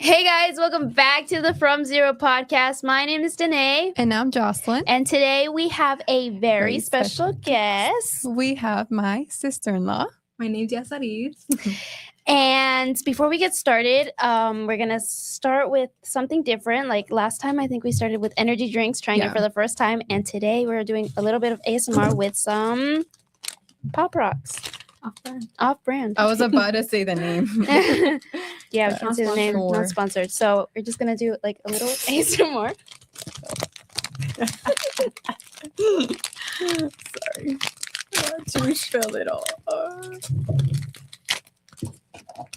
Hey guys, welcome back to the From Zero podcast. My name is Danae. And I'm Jocelyn. And today we have a very special guest. We have my sister-in-law. My name's Yasaris. And before we get started, we're going to start with something different. Like last time, I think we started with energy drinks, trying it for the first time. And today we're doing a little bit of ASMR with some Pop Rocks. Off-brand. I was about to say the name. Yeah, we can't say the name. Not sponsored. So we're just going to do like a little ASMR. Sorry. Should we spill it all?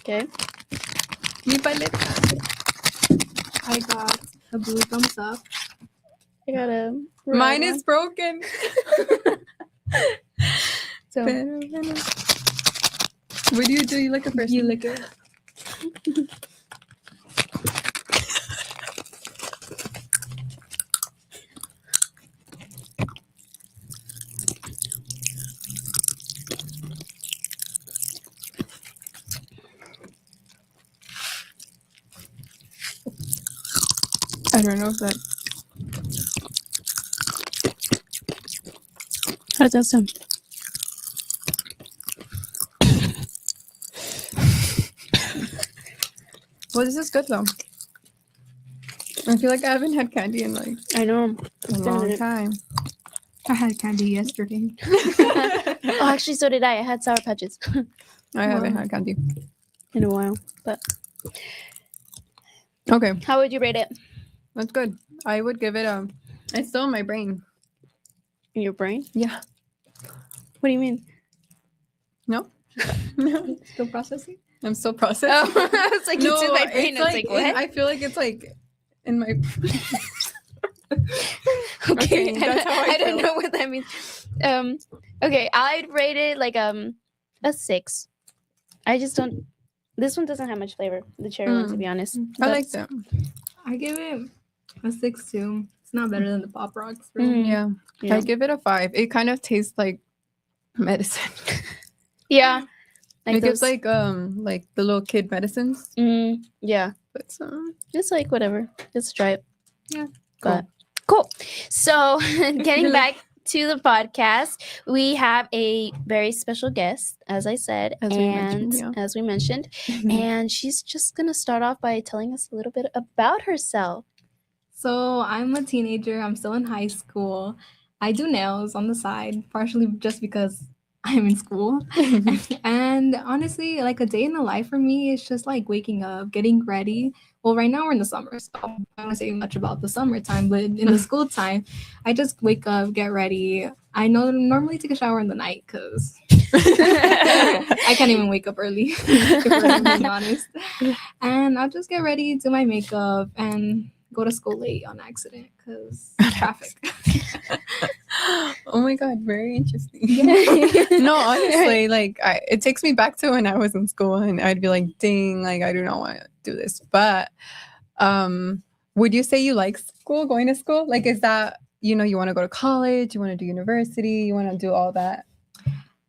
Okay. Mi paleta. I got a blue thumbs up. I got a... Mine is broken. So... What do? You lick it first? You lick it. I don't know if that... How does that sound? Well, this is good though. I feel like I haven't had candy in like I know. a long time. I had candy yesterday. Oh, actually, so did I. I had Sour Patches I haven't had candy. in a while. But Okay, how would you rate it? that's good. I would give it a... It's still in my brain. In your brain? Yeah. What do you mean? No? No. Still processing? I'm still processing. Oh, I was like, it's in my brain. it's I was like, what? I feel like it's like in my... Okay, that's how I don't feel. know what that means. Okay, I'd rate it like a 6. I just don't. This one doesn't have much flavor. The cherry one, to be honest. I like that. I give it a 6 too. It's not better than the Pop Rocks. Bro. Yeah. Yeah. I give it a 5. It kind of tastes like medicine. Yeah. It gives like the little kid medicines. Yeah. But It's like whatever. Just try it. Yeah. But cool. So getting back to the podcast, we have a very special guest, as I said, as we mentioned, and she's just gonna start off by telling us a little bit about herself. So I'm a teenager. I'm still in high school. I do nails on the side, partially just because I'm in school. And honestly, like a day in the life for me is just like waking up, getting ready. Well, right now we're in the summer, so I don't want to say much about the summertime, but in the school time, I just wake up, get ready. I normally take a shower in the night because I can't even wake up early, if we're being honest. And I'll just get ready, do my makeup, and go to school late on accident because traffic. Oh my god, very interesting. No, honestly, like it takes me back to when I was in school and I'd be like, dang, like I do not want to do this. But would you say you like school, going to school? Like, is that, you want to go to college, you want to do university, you want to do all that?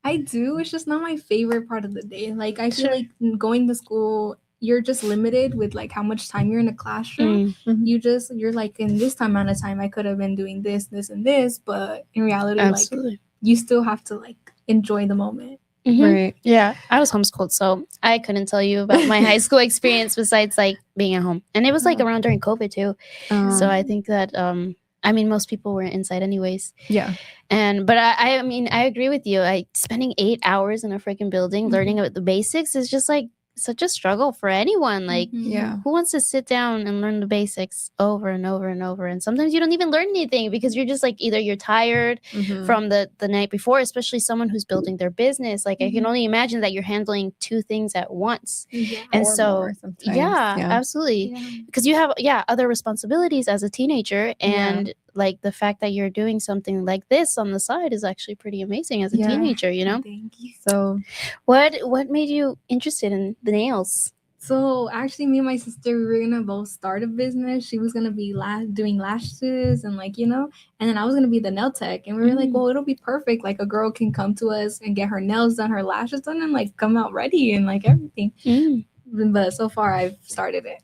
I do. It's just not my favorite part of the day. Like, I feel like going to school, you're just limited with like how much time you're in a classroom. You're like, in this amount of time I could have been doing this, this, and this, but in reality, like you still have to like enjoy the moment. Right. Yeah, I was homeschooled, so I couldn't tell you about my high school experience besides like being at home, and it was like around during COVID too. So I think that I mean, most people were inside anyways. Yeah. But I mean, I agree with you. Spending 8 hours in a freaking building learning about the basics is just like such a struggle for anyone. Like, yeah, who wants to sit down and learn the basics over and over and over? And sometimes you don't even learn anything because you're just like, either you're tired from the night before, especially someone who's building their business. Like, I can only imagine that you're handling 2 things at once. And or so, yeah, absolutely. Because you have, other responsibilities as a teenager. And like the fact that you're doing something like this on the side is actually pretty amazing as a teenager, Thank you. So what made you interested in the nails? So actually, me and my sister, we were gonna both start a business. She was gonna be doing lashes and like, and then I was gonna be the nail tech. And we were like, well, it'll be perfect. Like a girl can come to us and get her nails done, her lashes done, and like come out ready and like everything. but so far I've started it.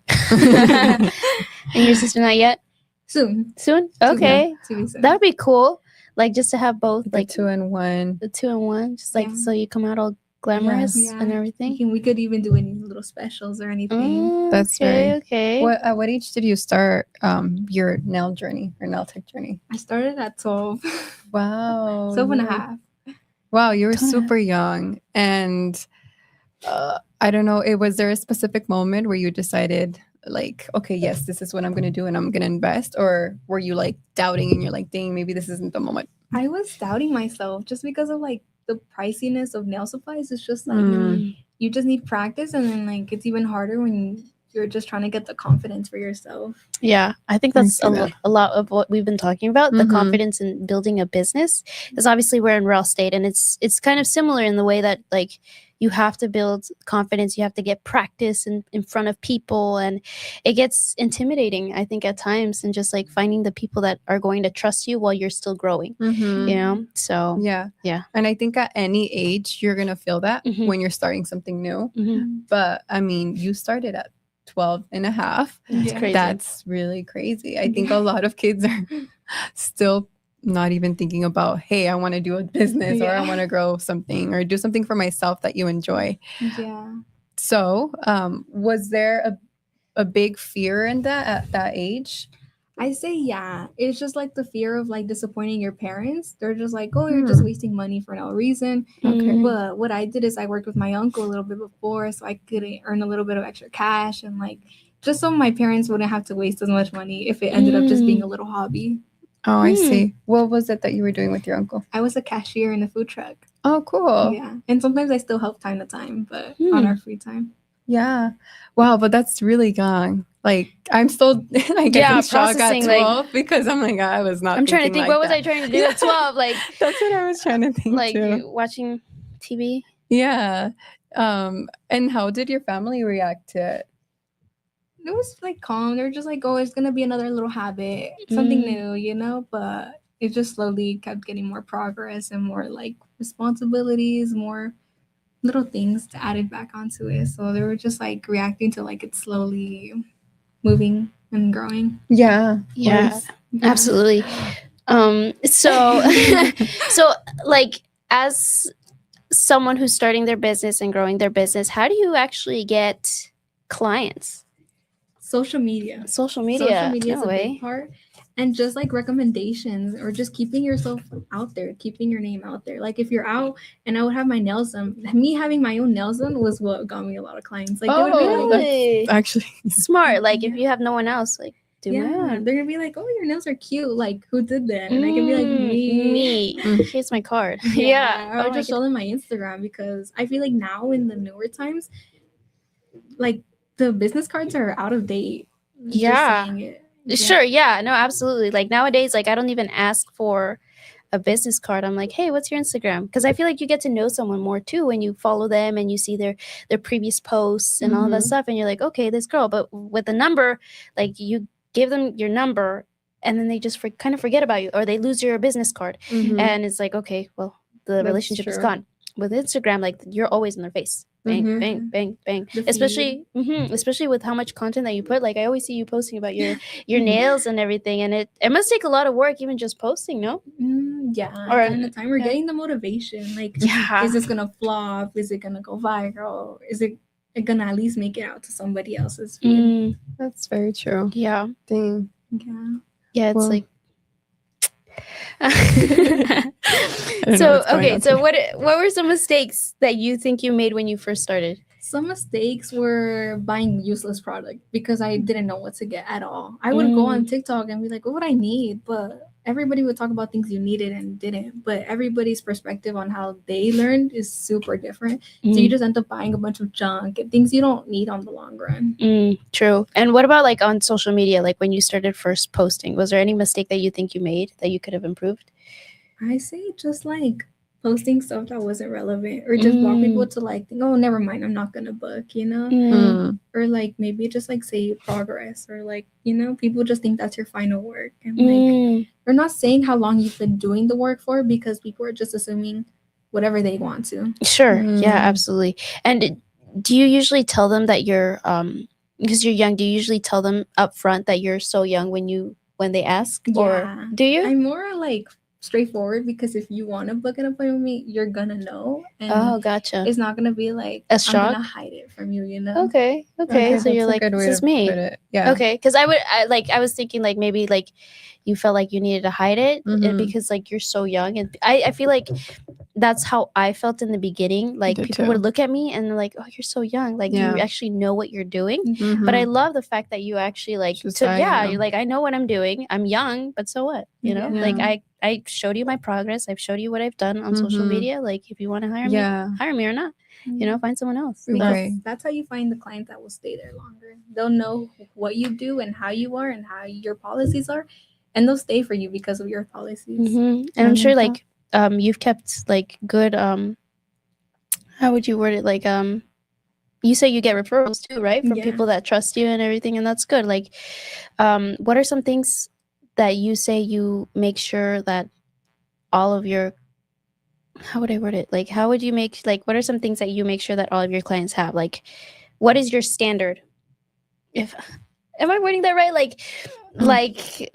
And your sister not yet? Soon. Okay. To be soon. That would be cool. Like just to have both, The like 2-in-1. the 2-in-1, just like Yeah. so you come out all glamorous Yeah. and everything. We could even do any little specials or anything. That's okay. very- Okay. At what age did you start your nail journey or nail tech journey? I started at 12. Wow. 12 and a yeah. half. Wow, you were 12 and a half. super young. And I don't know, was there a specific moment where you decided, like, okay, yes, this is what I'm going to do and I'm going to invest? Or were you like doubting and you're like, dang, maybe this isn't the moment? I was doubting myself just because of like the priciness of nail supplies. It's just like you just need practice, and then like it's even harder when you're just trying to get the confidence for yourself. Yeah, I think I that's see that. a lot of what we've been talking about, the Mhm. confidence in building a business. Because obviously we're in real estate, and it's kind of similar in the way that like you have to build confidence, you have to get practice in front of people, and it gets intimidating, I think, at times, and just like finding the people that are going to trust you while you're still growing, Mhm. you know? So Yeah. Yeah. And I think at any age, you're going to feel that Mhm. when you're starting something new. mhm. But I mean, you started at 12 and a half. That's Yeah. crazy. That's really crazy. I think a lot of kids are still not even thinking about, hey, I want to do a business or I Yeah. want to grow something or do something for myself that you enjoy. Yeah. So, was there a big fear in that at that age? I say yeah. It's just like the fear of like disappointing your parents. They're just like, oh, you're just wasting money for no reason. Okay. But what I did is I worked with my uncle a little bit before, so I could earn a little bit of extra cash, and like just so my parents wouldn't have to waste as much money if it ended up just being a little hobby. Oh, I see. What was it that you were doing with your uncle? I was a cashier in a food truck. Oh, cool. Yeah. And sometimes I still help time to time, but on our free time. Yeah. Wow, but that's really young. Like I'm still like Yeah, in shock at processing, like- 12 because I'm like, I was not I'm trying to think, thinking what like was I that. trying to do at 12? Like, That's what I was trying to think like too. watching TV? Yeah. And how did your family react to it? It was like calm. They were just like, oh, it's gonna be another little habit, something new, you know? But it just slowly kept getting more progress and more like responsibilities, more little things added back onto it. So they were just like reacting to like it's slowly moving and growing. Yeah. Yeah, absolutely. So so like as someone who's starting their business and growing their business, how do you actually get clients? Social media. Social media. Social media is No a way. big part. And just like recommendations or just keeping yourself out there, keeping your name out there. Like if you're out and I would have my nails done, me having my own nails done was what got me a lot of clients. Like they would be like, Really? that's actually Smart. Like if Yeah. you have no one else, like do my yeah, own. they're gonna be like, oh, your nails are cute. Like who did that? And I can be like, me. Here's my card. I Yeah. would Oh my just show them my Instagram because I feel like now in the newer times, like the business cards are out of date. Just Yeah. saying it. Sure, yeah, no, absolutely. Like nowadays, like I don't even ask for a business card. I'm like, hey, what's your Instagram? Because I feel like you get to know someone more too when you follow them and you see their previous posts and all that stuff, and you're like, okay, this girl. But with a number, like you give them your number, and then they just kind of forget about you, or they lose your business card, and it's like, okay, well, the relationship is true. gone. With Instagram, like you're always in their face. Bang, bang, bang, bang. Especially with how much content that you put. Like I always see you posting about your nails and everything, and it must take a lot of work even just posting, no? Yeah. Or- Time to time we're getting the motivation. Like, Yeah. is this gonna flop? Is it gonna go viral? Is it gonna at least make it out to somebody else's feed? That's very true. Yeah. Dang. Yeah. Yeah, it's Well, like I don't know so what's going okay, on so today. what were some mistakes that you think you made when you first started? Some mistakes were buying useless product because I didn't know what to get at all. I would go on TikTok and be like, what would I need? But everybody would talk about things you needed and didn't. But everybody's perspective on how they learned is super different. So you just end up buying a bunch of junk and things you don't need on the long run. True. And what about like on social media, like when you started first posting, was there any mistake that you think you made that you could have improved? I say just like posting stuff that wasn't relevant or just brought people to like think, oh, never mind, I'm not gonna book, you know? Or like maybe just like say progress or like, you know, people just think that's your final work. And like they're not saying how long you've been doing the work for because people are just assuming whatever they want to. Sure. Yeah, absolutely. And do you usually tell them that you're because you're young, do you usually tell them up front that you're so young when they ask? Or do you? I'm more like straightforward, because if you want to book an appointment with me, you're gonna know, and Gotcha. it's not gonna be like A I'm shock? gonna hide it from you, you know. Okay. So That's you're a like, good way this is to me. put it. Yeah. Okay, because I was thinking like maybe like you felt like you needed to hide it because like you're so young, and I feel like that's how I felt in the beginning. Like did people too. would look at me and they're like, "Oh, you're so young. Like Yeah. you actually know what you're doing." Mhm. But I love the fact that you actually like Just took. I Yeah, am. you're like, I know what I'm doing. I'm young, but so what? You know, Yeah. like I showed you my progress. I've showed you what I've done on social media. Like if you want to hire me or not. You know, find someone else. Like, Because Right. that's how you find the clients that will stay there longer. They'll know what you do and how you are and how your policies are, and they'll stay for you because of your policies. And I'm sure like you've kept like good how would you word it, like you say you get referrals too, right, from Yeah. people that trust you and everything, and that's good. Like what are some things that you say you make sure that all of your how would I word it, like how would you make, like what are some things that you make sure that all of your clients have? Like what is your standard, if am I wording that right, like like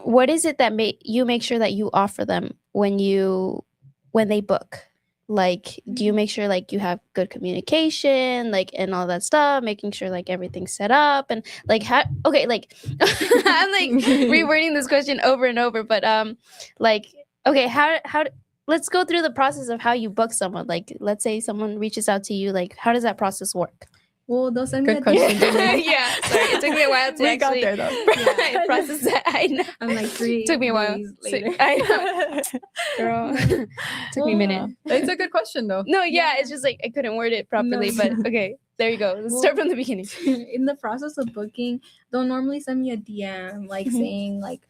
what is it that you make sure that you offer them when they book? Like do you make sure like you have good communication, like and all that stuff, making sure like everything's set up, and like how okay like I'm like rewording this question over and over, but like okay, how let's go through the process of how you book someone. Like let's say someone reaches out to you, like how does that process work? Well, they'll send me Good a question. Yeah, sorry, it took me a while to We got actually there though. process that. I know. I'm like 3 Took me a while. days later. I know. Girl. Took me a minute. It's a good question though. No, yeah, it's just like I couldn't word it properly, No. but okay, there you go. Let's start from the beginning. In the process of booking, they'll normally send me a DM like Mhm. saying like,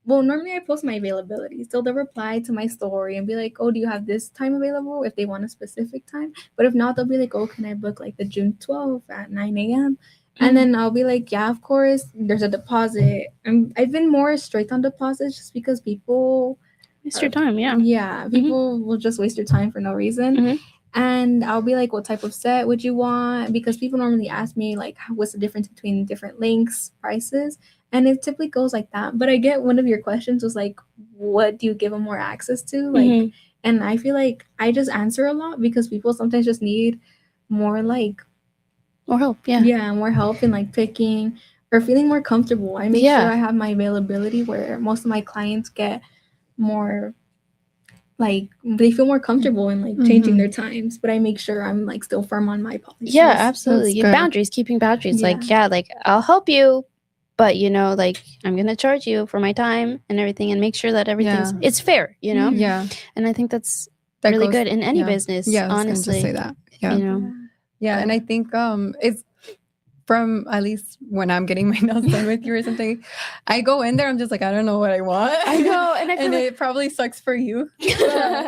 well, normally I post my availability. So they'll reply to my story and be like, oh, do you have this time available if they want a specific time? But if not, they'll be like, oh, can I book like the June 12th at 9 a.m.? And then I'll be like, yeah, of course, there's a deposit. I've been more strict on deposits just because people Waste your time, yeah. Yeah, people will just waste your time for no reason. Mhm. And I'll be like, what type of set would you want? Because people normally ask me, like, what's the difference between different links, prices? And it typically goes like that. But I get one of your questions was like, what do you give them more access to? Like, Mhm. and I feel like I just answer a lot because people sometimes just need more, like, More help, yeah. yeah, more help in like picking or feeling more comfortable. I make Yeah. sure I have my availability where most of my clients get more like they feel more comfortable in like changing their times, but I make sure I'm like still firm on my policies. Yeah, absolutely. That's good. Boundaries, keeping boundaries. Like, yeah, like I'll help you, but you know, like I'm gonna charge you for my time and everything, and make sure that everything's it's fair, you know. Yeah. And I think that's That really goes- good in any yeah. business. Yeah, I was gonna honestly, just say that. Yeah. you know. Yeah, and I think it's from at least when I'm getting my nails done with you or something, I go in there, I'm just like, I don't know what I want. I know, and I feel and like it probably sucks for you.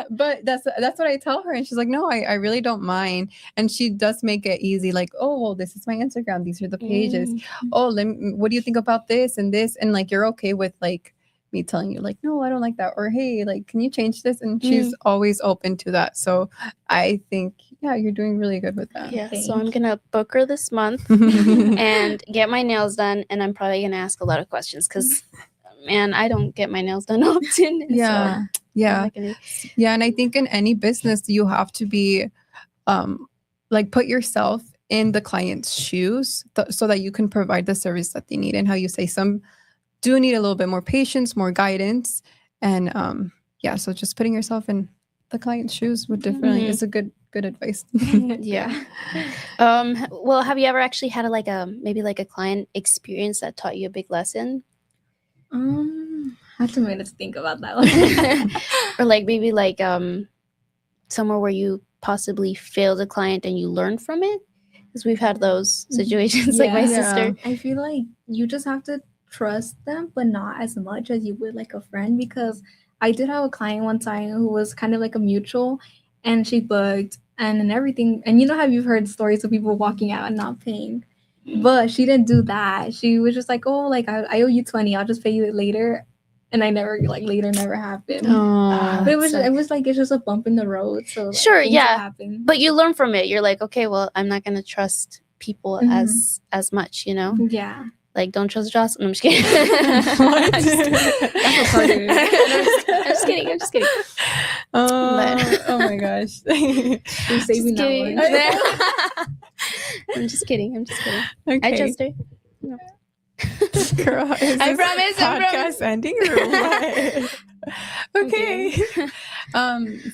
But that's what I tell her, and she's like, no, I really don't mind. And she does make it easy, like, oh, well, this is my Instagram, these are the pages. Oh, what do you think about this and this? And like, you're okay with like me telling you like, no, I don't like that, or hey, like, can you change this? And she's always open to that. So I think, yeah, you're doing really good with that. Yeah, so I'm gonna book her this month and get my nails done, and I'm probably gonna ask a lot of questions because man, I don't get my nails done often. Yeah. So Yeah. Yeah. And I think in any business, you have to be like put yourself in the client's shoes so that you can provide the service that they need. And how you say some do need a little bit more patience, more guidance. And yeah, so just putting yourself in the client's shoes would definitely is a good advice. Yeah. Well, have you ever actually had maybe like a client experience that taught you a big lesson? I have 2 minutes to think about that one. Or like maybe like somewhere where you possibly failed a client and you learned from it, because we've had those situations. Like my sister. I feel like you just have to trust them, but not as much as you would like a friend, because I did have a client one time who was kind of like a mutual, and she booked and everything, and you know how you've heard stories of people walking out and not paying, but she didn't do that. She was just like, oh, like I owe you 20, I'll just pay you later. and I never later never happened. Oh, But it was like it's just a bump in the road. So Sure, things yeah. happen. But you learn from it. You're like, okay, well, I'm not gonna trust people Mhm. as much, Yeah. Like, don't trust Joss. No, I'm just kidding. What? I'm just kidding. That's what's harder. No, I'm just kidding. I'm just kidding. Oh my gosh. You're saving that kidding. one. I'm just kidding. I'm just kidding. Okay. I trust her. Girl, is I this promise, I podcast promise. ending or what? Okay.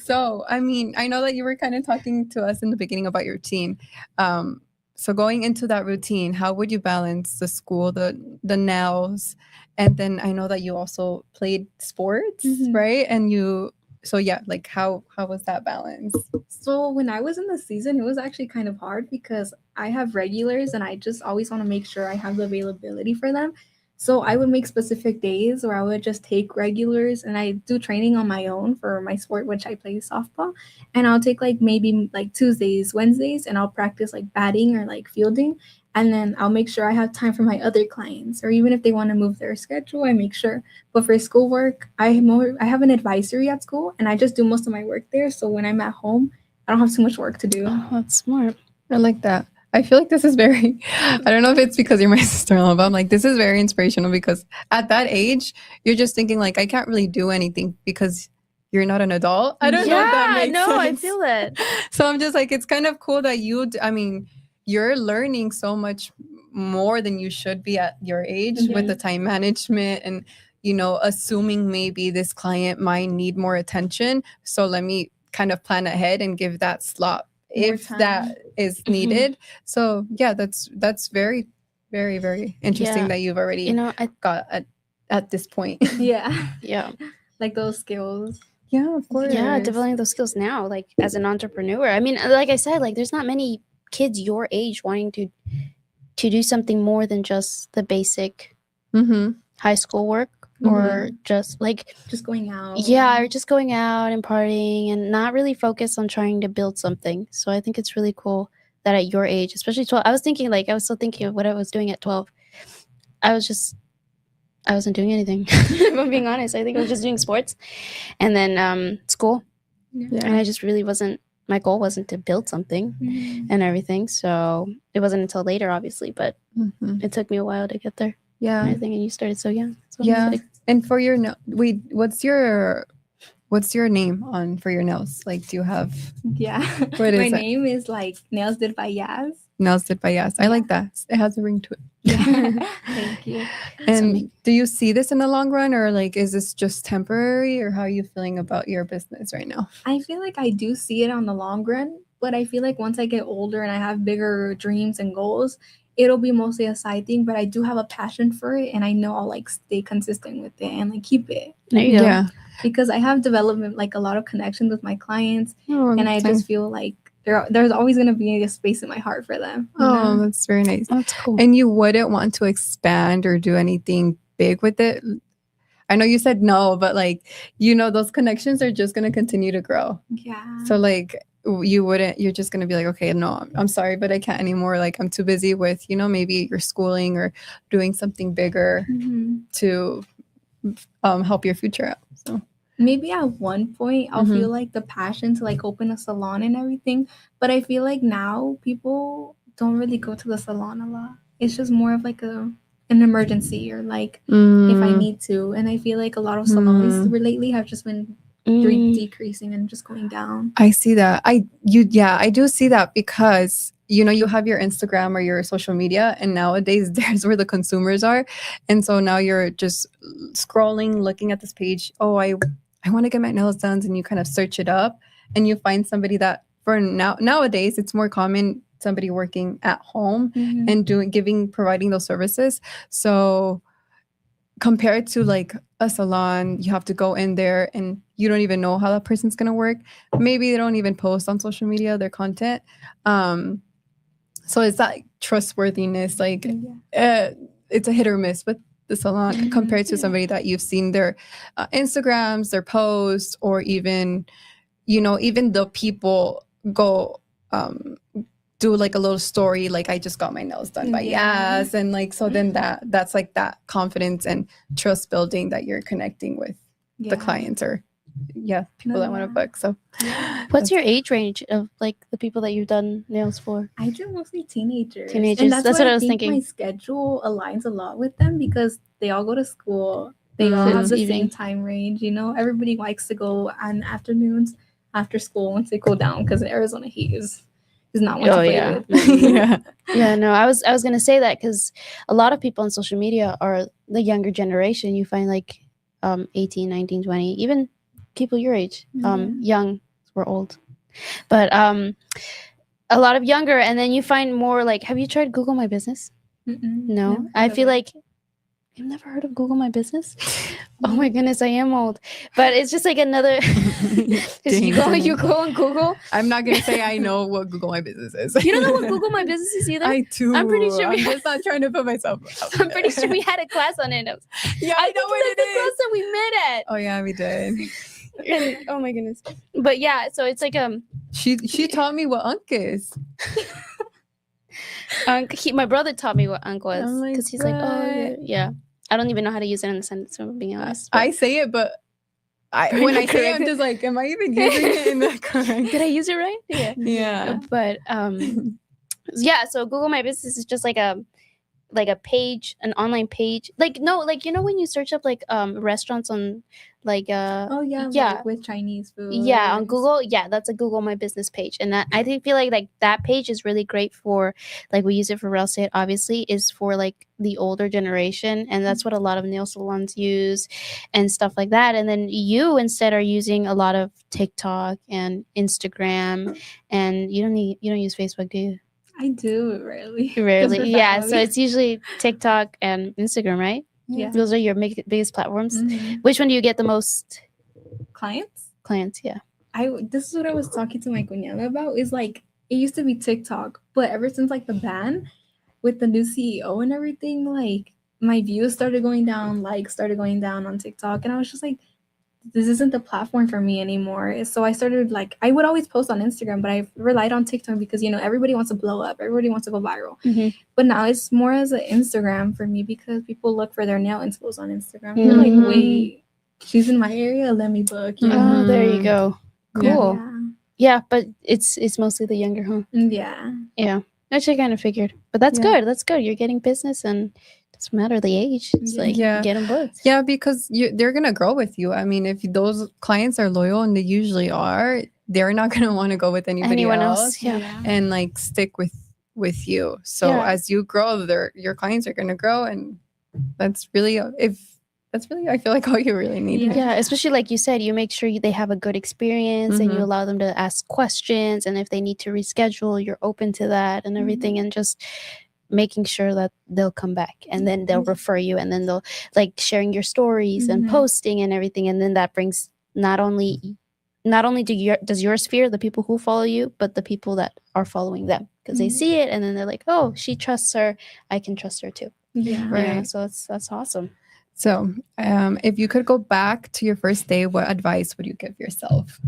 So I mean, I know that you were kind of talking to us in the beginning about your routine. So going into that routine, how would you balance the school, the nails, and then I know that you also played sports, Mhm. right? So yeah, like how was that balance? So when I was in the season, it was actually kind of hard because I have regulars and I just always want to make sure I have the availability for them. So I would make specific days or I would just take regulars and I do training on my own for my sport, which I play softball. And I'll take maybe Tuesdays, Wednesdays, and I'll practice batting or fielding. And then I'll make sure I have time for my other clients, or even if they want to move their schedule, I make sure. But for schoolwork, I have an advisory at school, and I just do most of my work there. So when I'm at home, I don't have too much work to do. Oh, that's smart. I like that. I feel like this is very, I don't know if it's because you're my sister-in-law, but I'm like, this is very inspirational because at that age, you're just thinking I can't really do anything because you're not an adult. I don't know if that makes sense. I feel that. So I'm just like, it's kind of cool that you're learning so much more than you should be at your age with the time management and, assuming maybe this client might need more attention. So let me kind of plan ahead and give that slot if that is needed. So yeah, that's very, very, very interesting that you've already got at this point. Yeah. Yeah. Those skills. Yeah, of course. Yeah, developing those skills now, as an entrepreneur. I mean, like I said, there's not many kids your age wanting to do something more than just the basic high school work or just going out. Yeah, or just going out and partying and not really focus on trying to build something. So I think it's really cool that at your age, especially 12, I was still thinking of what I was doing at 12. I wasn't doing anything. If I'm being honest, I think I was just doing sports and then school. Yeah. And I just really my goal wasn't to build something and everything. So it wasn't until later, obviously, but it took me a while to get there. Yeah. And I think you started so young. So yeah. And for your what's your name for your nails? Do you have? Yeah. What is My name is Nails Did by Yaz. Nails Did by Yaz. I like that. It has a ring to it. Yeah. Thank you. And do you see this in the long run, or is this just temporary, or how are you feeling about your business right now? I feel like I do see it on the long run, but I feel like once I get older and I have bigger dreams and goals, it'll be mostly a side thing, but I do have a passion for it and I know I'll stay consistent with it and keep it. There you go. Yeah. Because I have development a lot of connections with my clients and I nice. just feel there's always going to be a space in my heart for them. That's very nice. That's cool. And you wouldn't want to expand or do anything big with it? I know you said no, but those connections are just going to continue to grow. Yeah. So you're just going to be okay, no, I'm sorry, but I can't anymore. I'm too busy with, maybe your schooling or doing something bigger to help your future out. So maybe at one point I'll feel the passion to open a salon and everything. But I feel now people don't really go to the salon a lot. It's just more of an emergency or if I need to. And I feel a lot of salons lately have just been decreasing and just going down. I see that. I do see that because you have your Instagram or your social media, and nowadays there's where the consumers are, and so now you're just scrolling, looking at this page. Oh, I want to get my nails done, and you kind of search it up, and you find somebody that nowadays it's more common, somebody working at home and providing those services. So compared to a salon, you have to go in there and you don't even know how that person's going to work. Maybe they don't even post on social media their content. So it's that trustworthiness, it's a hit or miss with the salon compared to somebody that you've seen their Instagrams, their posts, or even, even the people go do like a little story, like I just got my nails done by Yas, and like so then that's like that confidence and trust building that you're connecting with the clients or people that want to book. So what's your age range of like the people that you've done nails for? I do mostly teenagers. And that's what I was thinking. My schedule aligns a lot with them because they all go to school. They all have the same time range. You know, everybody likes to go on afternoons after school once they cool down because the Arizona heat is not one to play with. No, I was gonna say that because a lot of people on social media are the younger generation. You find like 18, 19, 20, even people your age, young, we're old, but a lot of younger, and then you find more like, have you tried Google My Business? No, I feel like I've never heard of Google My Business. Oh my goodness, I am old. But it's just like another. you go on Google. I'm not gonna say I know what Google My Business is. You don't know what Google My Business is either? I do. I'm pretty sure I'm just not trying to put myself out. I'm pretty sure we had a class on it. Yeah, I know what it is. The class that we met at. Oh yeah, we did. And, oh my goodness. But yeah, so it's like she taught me what Unk is. My brother taught me what Unk was because he's like, oh yeah. I don't even know how to use it in the sentence, so I'm being honest. I say it, but when I say it, I'm just like, am I even using it in the correct? Did I use it right? Yeah. But so Google My Business is just like a page, an online page. Like no, like you know when you search up like restaurants on like like with Chinese food. Yeah, on Google. Yeah, that's a Google My Business page. And I feel like that page is really great for like we use it for real estate, obviously, is for like the older generation. And that's what a lot of nail salons use and stuff like that. And then you instead are using a lot of TikTok and Instagram, and you don't use Facebook, do you? I do rarely. Yeah. So it's usually TikTok and Instagram, right? Yeah. Those are your biggest platforms. Which one do you get the most clients? Yeah. This is what I was talking to my cuñada about. Is like it used to be TikTok, but ever since like the ban with the new CEO and everything, like my views started going down, likes started going down on TikTok, and I was just like, this isn't the platform for me anymore. So I started like, I would always post on Instagram, but I relied on TikTok because, you know, everybody wants to blow up. Everybody wants to go viral. But now it's more as an Instagram for me because people look for their nail inspo on Instagram. They're like, wait, she's in my area. Let me book. You know? Oh, there you go. Cool. Yeah, but it's mostly the younger, huh? Yeah. Actually, I kind of figured. But that's good. That's good. You're getting business and doesn't matter the age. It's like get them booked. Yeah, because they're gonna grow with you. I mean, if those clients are loyal, and they usually are, they're not gonna want to go with anyone else. And like stick with you. So as you grow, your clients are gonna grow, and that's really I feel like all you really need. Yeah, especially like you said, you make sure they have a good experience and you allow them to ask questions, and if they need to reschedule, you're open to that and everything, and just making sure that they'll come back, and then they'll refer you, and then they'll like sharing your stories and posting and everything, and then that brings not only does yours fear the people who follow you, but the people that are following them, because they see it and then they're like, oh, she trusts her, I can trust her too. So that's awesome. So if you could go back to your first day, what advice would you give yourself?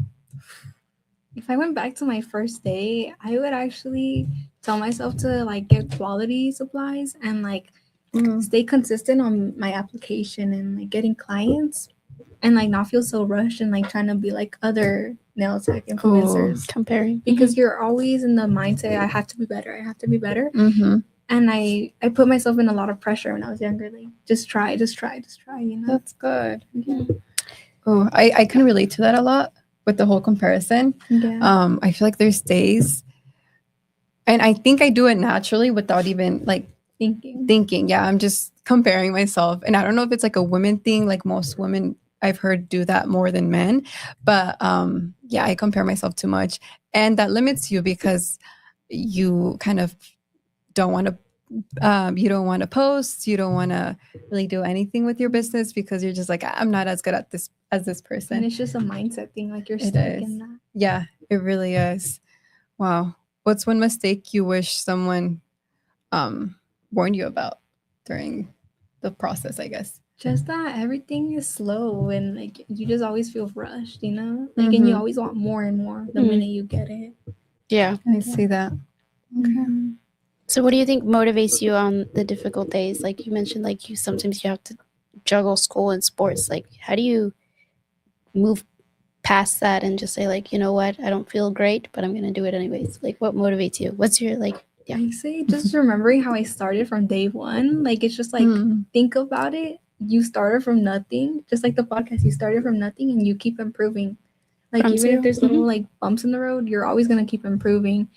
If I went back to my first day, I would actually tell myself to like get quality supplies and like stay consistent on my application and like getting clients, and like not feel so rushed and like trying to be like other nail tech influencers. Comparing. Because you're always in the mindset, I have to be better. And I put myself in a lot of pressure when I was younger. Like, just try, you know? That's good. Oh, I can relate to that a lot with the whole comparison. I feel like there's days, and I think I do it naturally without even like thinking. Yeah, I'm just comparing myself. And I don't know if it's like a women thing, like most women I've heard do that more than men. But I compare myself too much. And that limits you because you kind of don't want to post, you don't want to really do anything with your business because you're just like, I'm not as good at this as this person. And it's just a mindset thing, like you're stuck in that. Yeah, it really is. Wow. What's one mistake you wish someone warned you about during the process, I guess? Just that everything is slow and like you just always feel rushed, you know? Like and you always want more and more the minute you get it. Yeah, I see that. Okay. So what do you think motivates you on the difficult days? Like you mentioned, like sometimes you have to juggle school and sports. Like how do you move past that and just say like, you know what, I don't feel great, but I'm gonna do it anyways? Like what motivates you? What's your like? Yeah. I say just remembering how I started from day one. Like it's just like think about it. You started from nothing, just like the podcast. You started from nothing and you keep improving. Like From even zero? if there's little like bumps in the road, you're always gonna keep improving.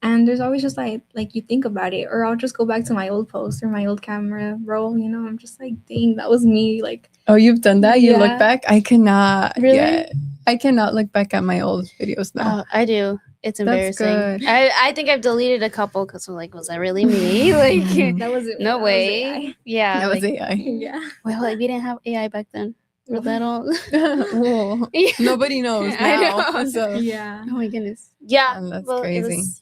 And there's always just like you think about it, or I'll just go back to my old post or my old camera roll. You know, I'm just like, dang, that was me. Like, Oh, you've done that? You look Yeah. back? I cannot. Really? Yeah, I cannot look back at my old videos now. I do. It's That's embarrassing. good. I think I've deleted a couple because I'm like, was that really me? Like, that was it. no That was way. AI. Yeah. That was like, AI. Yeah. well, like we didn't have AI back then. We're that old. Well, Yeah. nobody knows I now. know. So Yeah. Oh my goodness. Yeah. and that's Well, it crazy. was.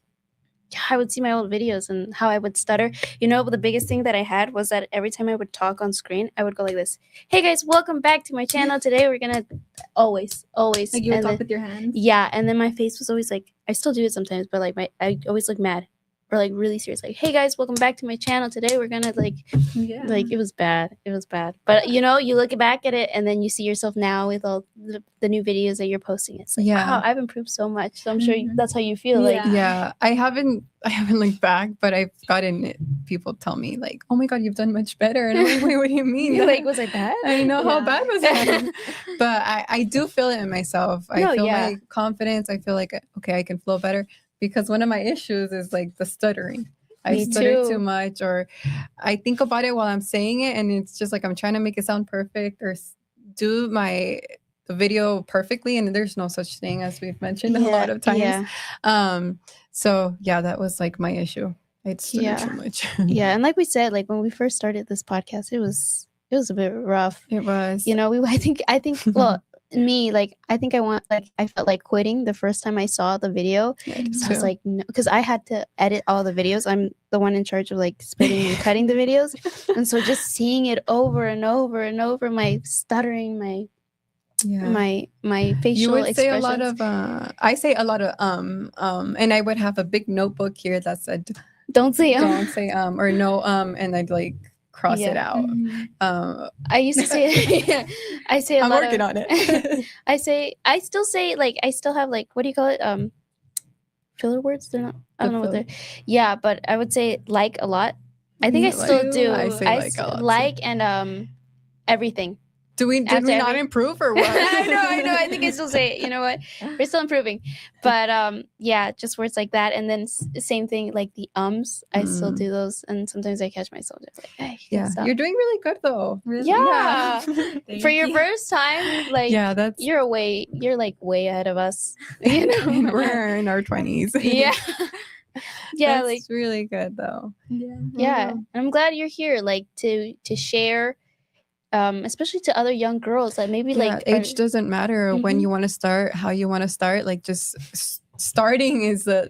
Yeah, I would see my old videos and how I would stutter. You know, the biggest thing that I had was that every time I would talk on screen, I would go like this. Hey guys, welcome back to my channel. Today we're gonna always. Like you would and talk then, with your hands. yeah, and then my face was always like, I still do it sometimes, but like I always look mad or like really serious. Like, hey guys, welcome back to my channel. Today we're gonna Yeah. like it was bad. It was bad. But you know, you look back at it and then you see yourself now with all the new videos that you're posting. It's like, Yeah. wow, I've improved so much. So I'm sure Mhm. that's how you feel. Like, Yeah, I haven't looked back, but I've gotten it. People tell me like, "Oh my god, you've done much better," and I'm like, "Wait, what do you mean? you're like, was I bad? I know how Yeah. bad was I?" But I do feel it in myself. I No, feel yeah. my confidence. I feel like okay, I can flow better because one of my issues is like the stuttering. I Me stutter too. too much, or I think about it while I'm saying it, and it's just like I'm trying to make it sound perfect or do the video perfectly, and there's no such thing as we've mentioned a lot of times. Yeah. So yeah, that was like my issue. I'd stutter Yeah. too much. Yeah. And like we said, like when we first started this podcast, it was a bit rough. It was. You know, I think well, me, like I think I felt like quitting the first time I saw the video. So I was like, no, because I had to edit all the videos. I'm the one in charge of like splitting and cutting the videos. And so just seeing it over and over and over, my stuttering, my facial you would expressions. say a lot of I say a lot of and I would have a big notebook here that said don't say don't say or no and I'd like cross it out. I used to say I say a I'm lot working of, on it. I still say like I still have like, what do you call it, filler words? They're not, I don't know what they're, yeah, but I would say like a lot. I think I still do. I say like a lot like too. And everything. Did we not improve or what? I know. I think I still say it. You know what? We're still improving. But yeah, just words like that. And then same thing, like the ums. I still do those. And sometimes I catch myself just like, hey, yeah, stop. you're doing really good though. Really? Yeah. For your first time, like you're like way ahead of us. You know? And we're in our 20s. Yeah. Yeah, that's like really good though. Yeah. And I'm glad you're here, like to share. Especially to other young girls that maybe like age doesn't matter when you want to start, how you want to start. Like just starting is the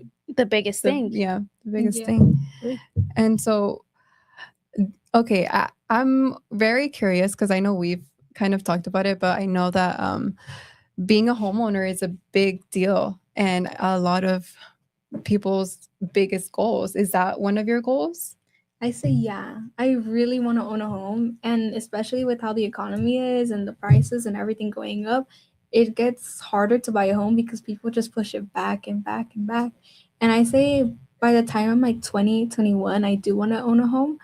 biggest thing. Yeah, the biggest thing. And so, okay, I'm very curious because I know we've kind of talked about it, but I know that being a homeowner is a big deal and a lot of people's biggest goals. Is that one of your goals? I say yeah. I really want to own a home, and especially with how the economy is and the prices and everything going up, it gets harder to buy a home because people just push it back and back and back. And I say by the time I'm like 20, 21, I do want to own a home.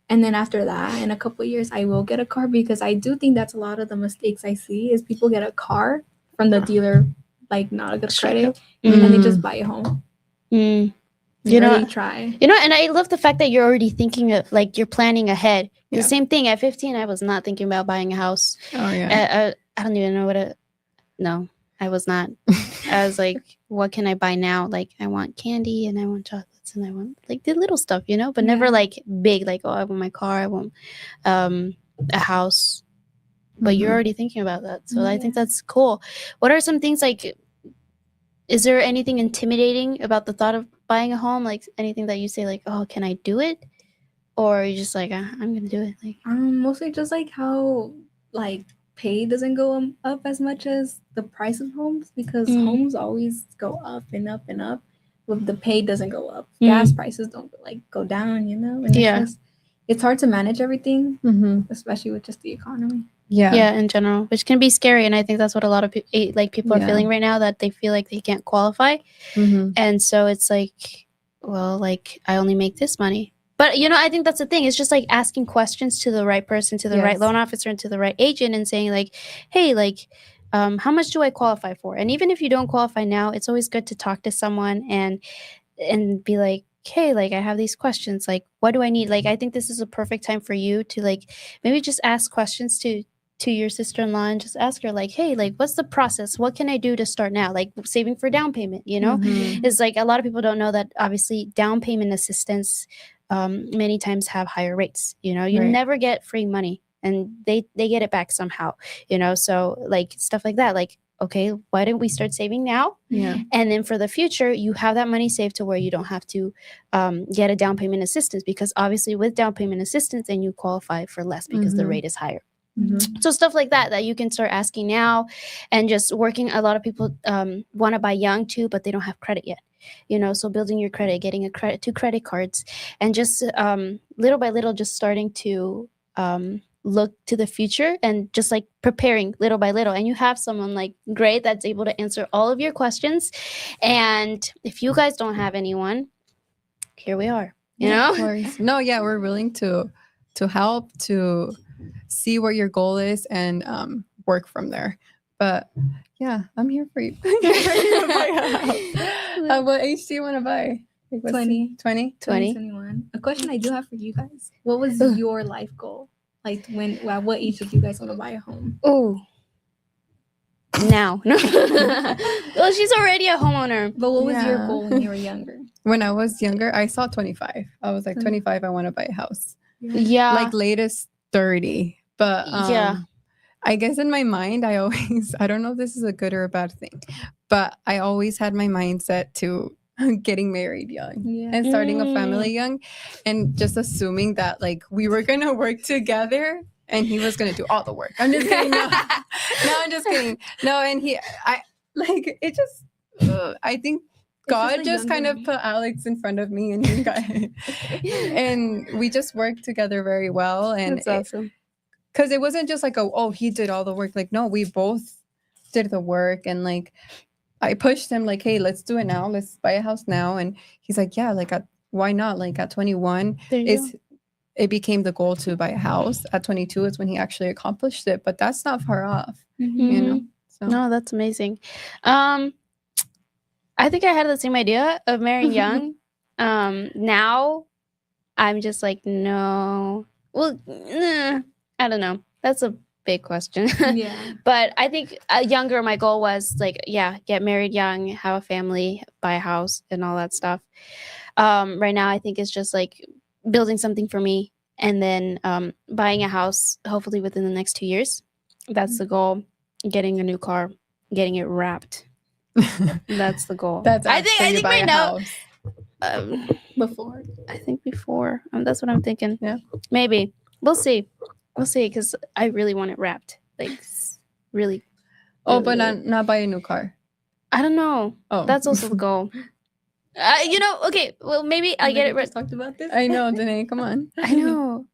And then after that, in a couple of years, I will get a car because I do think that's a lot of the mistakes I see is people get a car from the dealer, like not a good credit, and they just buy a home. You know, try. You know, and I love the fact that you're already thinking of, like, you're planning ahead. The same thing at 15, I was not thinking about buying a house. Oh yeah. I don't even know no, I was not. I was like, what can I buy now? Like, I want candy and I want chocolates and I want like the little stuff, you know, but never like big, like, oh, I want my car, I want a house. But you're already thinking about that. So I think that's cool. What are some things like, is there anything intimidating about the thought of buying a home? Like anything that you say like, oh, can I do it? Or are you just like, I'm going to do it? Like, mostly just like how like pay doesn't go up as much as the price of homes because homes always go up and up and up. with the pay doesn't go up, gas prices don't like go down, you know. And it's hard to manage everything, especially with just the economy. Yeah, in general, which can be scary, and I think that's what a lot of people are feeling right now, that they feel like they can't qualify, and so it's like, well, like I only make this money. But you know, I think that's the thing. It's just like asking questions to the right person, to the right loan officer, and to the right agent, and saying like, hey, like, how much do I qualify for? And even if you don't qualify now, it's always good to talk to someone and be like, hey, like I have these questions, like what do I need? Like I think this is a perfect time for you to like maybe just ask questions to your sister-in-law and just ask her like, hey, like what's the process? What can I do to start now? Like saving for down payment, you know? It's like a lot of people don't know that obviously down payment assistance many times have higher rates. You know, you never get free money, and they get it back somehow, you know? So like stuff like that, like, okay, why don't we start saving now? And then for the future, you have that money saved to where you don't have to get a down payment assistance, because obviously with down payment assistance, then you qualify for less because the rate is higher. So stuff like that you can start asking now, and just working. A lot of people want to buy young too, but they don't have credit yet, you know, so building your credit, getting a credit cards, and just little by little just starting to look to the future and just like preparing little by little. And you have someone like great that's able to answer all of your questions. And if you guys don't have anyone, here we are, you know. Of course. No, yeah, we're willing to help, to see what your goal is, and work from there. But yeah, I'm here for you. What age do you want to buy? Like, 20. 20? 21. A question I do have for you guys. What was your life goal? Like what age did you guys want to buy a home? Oh, now. Well, she's already a homeowner. But what was your goal when you were younger? When I was younger, I saw 25. I was like 25, I want to buy a house. Yeah. Like latest 30. But I guess in my mind, I don't know if this is a good or a bad thing, but I always had my mindset to getting married young and starting a family young, and just assuming that like we were going to work together and he was going to do all the work. I'm just kidding. No, I'm just kidding. No, and I think God just kind of put Alex in front of me, and you guys, and we just worked together very well. And that's awesome. Because it wasn't just like, oh, he did all the work. Like, no, we both did the work. And like, I pushed him like, hey, let's do it now. Let's buy a house now. And he's like, yeah, like, why not? Like at 21, it became the goal to buy a house. At 22 is when he actually accomplished it. But that's not far off, you know? So. No, that's amazing. I think I had the same idea of marrying young. Now I'm just like, no. Well, I don't know. That's a big question. Yeah. But I think younger, my goal was like, get married young, have a family, buy a house, and all that stuff. Right now, I think it's just like building something for me, and then buying a house, hopefully within the next 2 years. That's the goal. Getting a new car, getting it wrapped. That's the goal. I think right now. Before. I think before. That's what I'm thinking. Yeah. Maybe. We'll see. We'll see, because I really want it wrapped. Like, really. Oh, but not buy a new car. I don't know. Oh. That's also the goal. You know, okay. Well, maybe I get it right. Talked about this. I know, Danae. Come on. I know.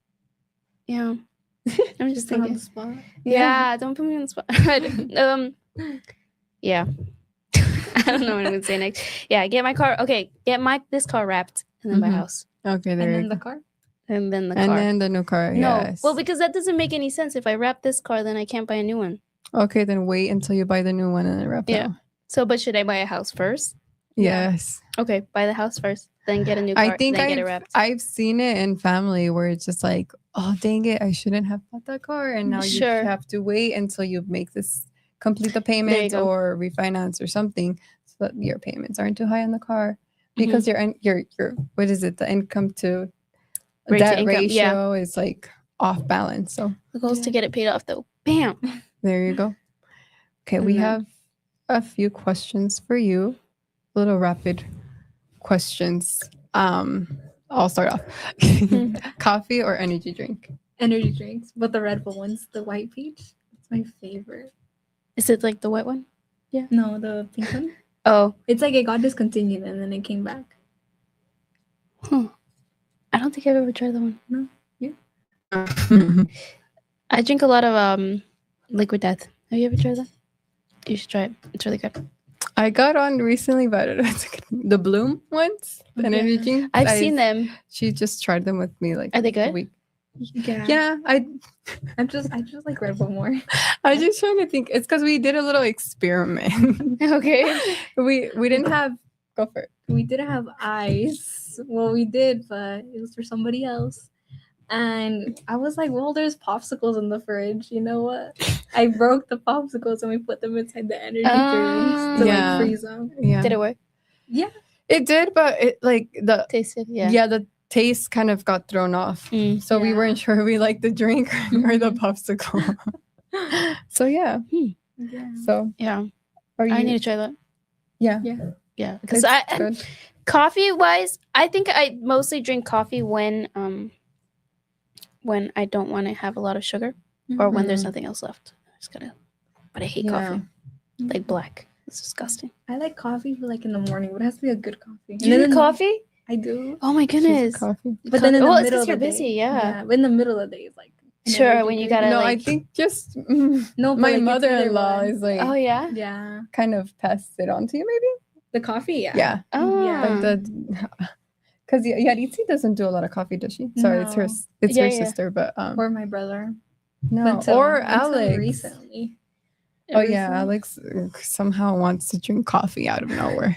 Yeah. I'm just thinking. On the spot. Yeah, don't put me on the spot. Yeah. I don't know what I'm gonna say next. Yeah, get my car. Okay, get this car wrapped, and then buy a house. Okay, there. And then the car. And then the car. And then the new car. No, yes. well, because that doesn't make any sense. If I wrap this car, then I can't buy a new one. Okay, then wait until you buy the new one and then wrap it. Yeah. So, but should I buy a house first? Yes. Okay, buy the house first, then get a new car. I think then get it wrapped. I've seen it in family where it's just like, oh, dang it, I shouldn't have bought that car, and now you have to wait until you make this, complete the payment or refinance or something, so that your payments aren't too high on the car, because your what is it, the income to debt ratio is like off balance. So the goal is to get it paid off, though. Bam. There you go. Okay, we have a few questions for you. Little rapid questions. I'll start off. Coffee or energy drink? Energy drinks, but the Red Bull ones, the white peach. It's my favorite. Is it like the white one? Yeah. No, the pink one. Oh, It's like it got discontinued and then it came back. I don't think I've ever tried that one. No, you? I drink a lot of Liquid Death. Have you ever tried that? You should try it. It's really good. I got on recently, but the Bloom ones, the energy drinks. I've seen them. She just tried them with me like Are they a good? week. Yeah. Yeah, I just like Red Bull more. I just trying to think. It's because we did a little experiment. Okay. we didn't have go for it. We didn't have ice. Well, we did, but it was for somebody else. And I was like, well, there's popsicles in the fridge. You know what? I broke the popsicles and we put them inside the energy drinks to like freeze them. Yeah. Did it work? Yeah. It did, but it like the tasted, yeah. The taste kind of got thrown off. So we weren't sure we liked the drink or the popsicle. So yeah. So yeah. Are you, I need to try that. Yeah. Yeah. Because coffee wise, I think I mostly drink coffee when I don't want to have a lot of sugar or when there's nothing else left. But I hate coffee. Like black. It's disgusting. I like coffee for like in the morning, but it has to be a good coffee. Do you drink coffee? I do. Oh my goodness. Coffee. But then in the it's middle of you're the busy, day, yeah. But in the middle of the day is like sure when you gotta No, like, I think just no. My like, mother-in-law is like oh yeah? Yeah. kind of passed it on to you maybe? The coffee, yeah. Yeah. Oh Yeah. Because Yaritzi doesn't do a lot of coffee, does she? Sorry, No. it's her sister, but Or my brother. no, or Alex. Recently. Oh yeah, Alex somehow wants to drink coffee out of nowhere.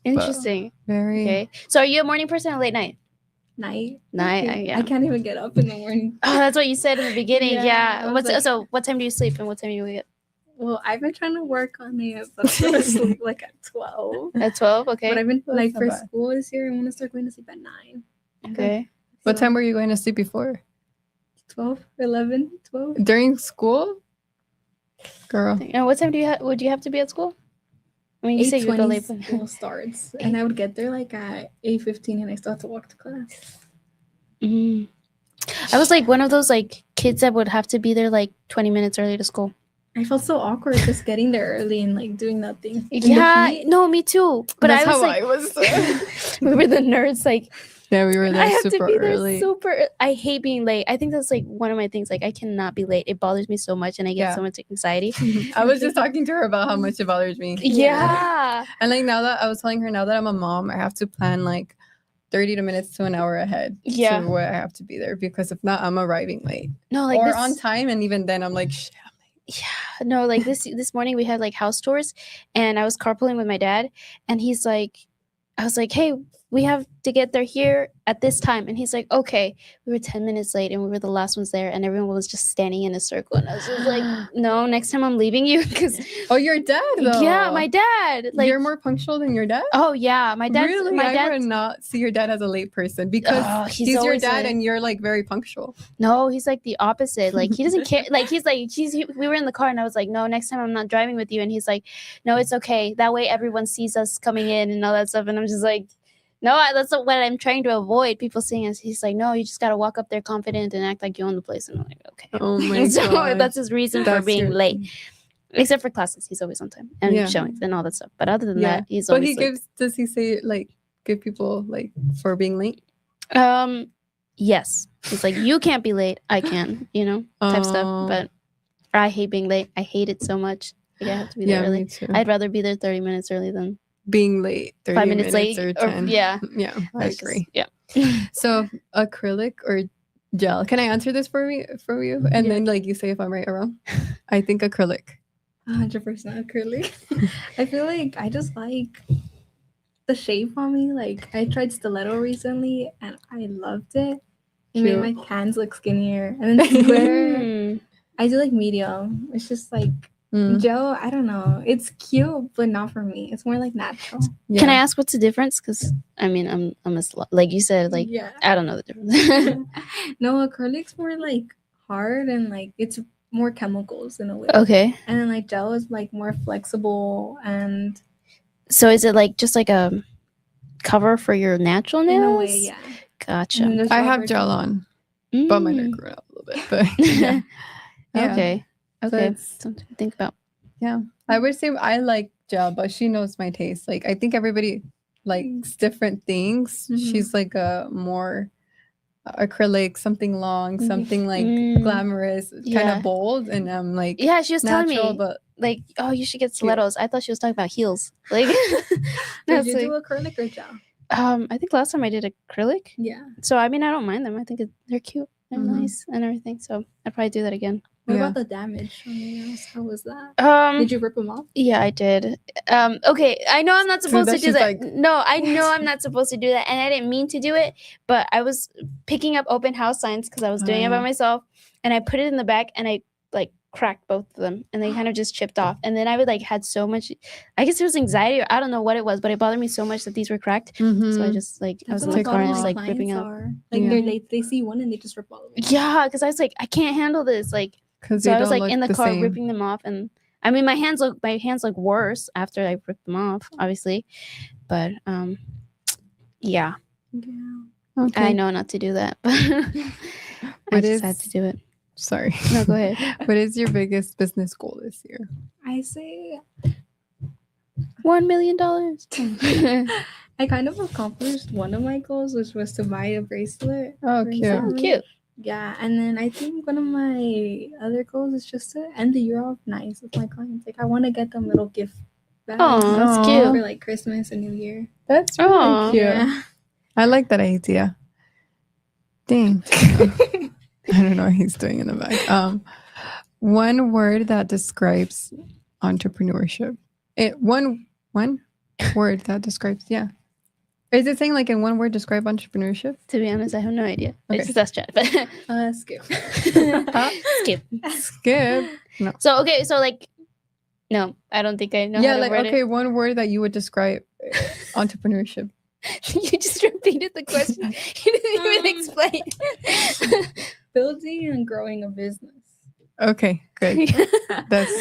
Interesting. Very Okay. So are you a morning person or late night? Night. Yeah. I can't even get up in the morning. Oh, that's what you said in the beginning. Yeah, I was So what time do you sleep and what time do you wake up? Well, I've been trying to work on it, but I'm gonna sleep like at 12. At 12, okay. But I've been That's like not for bad. school this year, I'm gonna start going to sleep at 9. Okay. What time were you going to sleep before? 12, 11, 12. During school? Girl. And what time would you have to be at school? I mean, you say you go late, but school starts, and I would get there like at 8:15, and I still have to walk to class. I was like one of those like kids that would have to be there like 20 minutes early to school. I felt so awkward just getting there early and like doing nothing. Yeah, no, me too. But That's I was we were the nerds. Like, yeah, we were there I have super to be early. there I hate being late. I think that's like one of my things. Like, I cannot be late. It bothers me so much, and I get so much anxiety. I was just talking to her about how much it bothers me. Yeah. And like now that I was telling her, now that I'm a mom, I have to plan like 30 minutes to an hour ahead. Yeah. To where I have to be there, because if not, I'm arriving late. No, like or on time, and even then, I'm like, shit. Yeah, no, like this morning we had like house tours, and I was carpooling with my dad, and he's like, I was like, hey, we have to get there here at this time, and he's like, okay. We were 10 minutes late, and we were the last ones there, and everyone was just standing in a circle, and I was just like, no, next time I'm leaving you, because Oh, your dad though. yeah, my dad, like, you're more punctual than your dad. oh yeah, my dad. Really, I would not see your dad as a late person, because he's your always dad late. and you're like very punctual. No, he's like the opposite. Like, he doesn't care. Like, we were in the car, and I was like, no, next time I'm not driving with you. And he's like, no, it's okay. That way everyone sees us coming in and all that stuff. And I'm just like, no, that's what I'm trying to avoid. People seeing us. He's like, no, you just got to walk up there confident and act like you own the place. And I'm like, okay. Oh my So god. that's his reason for being late. Except for classes. He's always on time. And showings and all that stuff. But other than that, he's always late. But he gives, does he say like, give people like for being late? Yes. He's like, you can't be late. I can, type stuff. But I hate being late. I hate it so much. Like, I have to be there early. Me too. I'd rather be there 30 minutes early than being late, 30 5 minutes late. or 10. Yeah. Yeah, I agree. Yeah. So acrylic or gel? Can I answer this for you? And then like you say if I'm right or wrong. I think acrylic. 100% acrylic. I feel like I just like the shape on me. Like, I tried stiletto recently and I loved it. It made my hands look skinnier. And then square, I do like medium. It's just like gel. I don't know. It's cute, but not for me. It's more like natural. Yeah. Can I ask what's the difference? Because I mean, I'm a like you said, like I don't know the difference. No, acrylic's more like hard and like it's more chemicals in a way. Okay. And then like gel is like more flexible. And so is it like just like a cover for your natural nails? In a way, yeah. Gotcha. I have gel on, but mine are grown up a little bit. But yeah. Okay. So Okay. Something to think about. Yeah. I would say I like gel, but she knows my taste. Like, I think everybody likes different things. She's like a more acrylic, something long, something like glamorous, kind of bold, and I'm like, yeah, she was telling me, but like, oh, you should get stilettos. I thought she was talking about heels. Like, did you do acrylic or gel? I think last time I did acrylic. Yeah. So I mean, I don't mind them. I think they're cute, they're nice, and everything. So I'd probably do that again. What about the damage on your nails? How was that? Did you rip them off? Yeah, I did. Okay, I know I'm not supposed to do that. Like, no, I know I'm not supposed to do that, and I didn't mean to do it. But I was picking up open house signs because I was doing it by myself, and I put it in the back, and I like cracked both of them, and they kind of just chipped off. And then I would like had so much. I guess it was anxiety, or I don't know what it was, but it bothered me so much that these were cracked. So I just like I was in the car and just like ripping out. Like they see one and they just rip all of it. Yeah, because I was like, I can't handle this. Like, so I was like in the car ripping them off, and I mean my hands look worse after I ripped them off, obviously. But yeah. Okay. I know not to do that, but I just had to do it. Sorry. No, go ahead. What is your biggest business goal this year? I say $1 million. I kind of accomplished one of my goals, which was to buy a bracelet. Oh, cute. Yeah, and then I think one of my other goals is just to end the year off nice with my clients. Like, I want to get them little gift bags. Oh, that's cute. For like Christmas and New Year. That's really cute. Yeah. I like that idea. Dang. I don't know what he's doing in the back. One word that describes entrepreneurship. One word that describes, yeah. Is it saying like in one word describe entrepreneurship? To be honest, I have no idea. Okay. It's just that's chat. Skip. Skip. No. So okay, so like, no, I don't think I know. Yeah, how to like word okay, it. one word that you would describe entrepreneurship. You just repeated the question. You didn't even explain. Building and growing a business. Okay, good. That's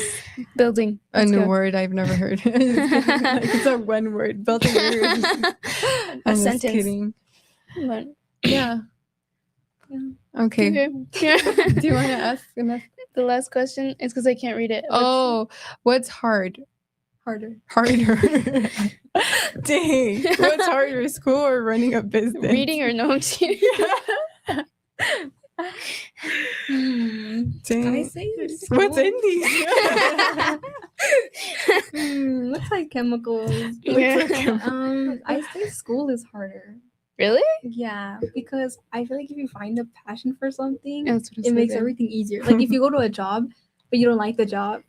building. a new word I've never heard. It's a one word. Building a I'm sentence. Just kidding. But, yeah. Okay. Do you want to ask the last question? It's because I can't read it. What's hard? Harder. Dang. What's harder, school or running a business? Reading or no? Can I say school? What's in these? Looks like chemicals. I say school is harder. Really? Yeah, because I feel like if you find a passion for something, it makes everything easier. Like if you go to a job but you don't like the job,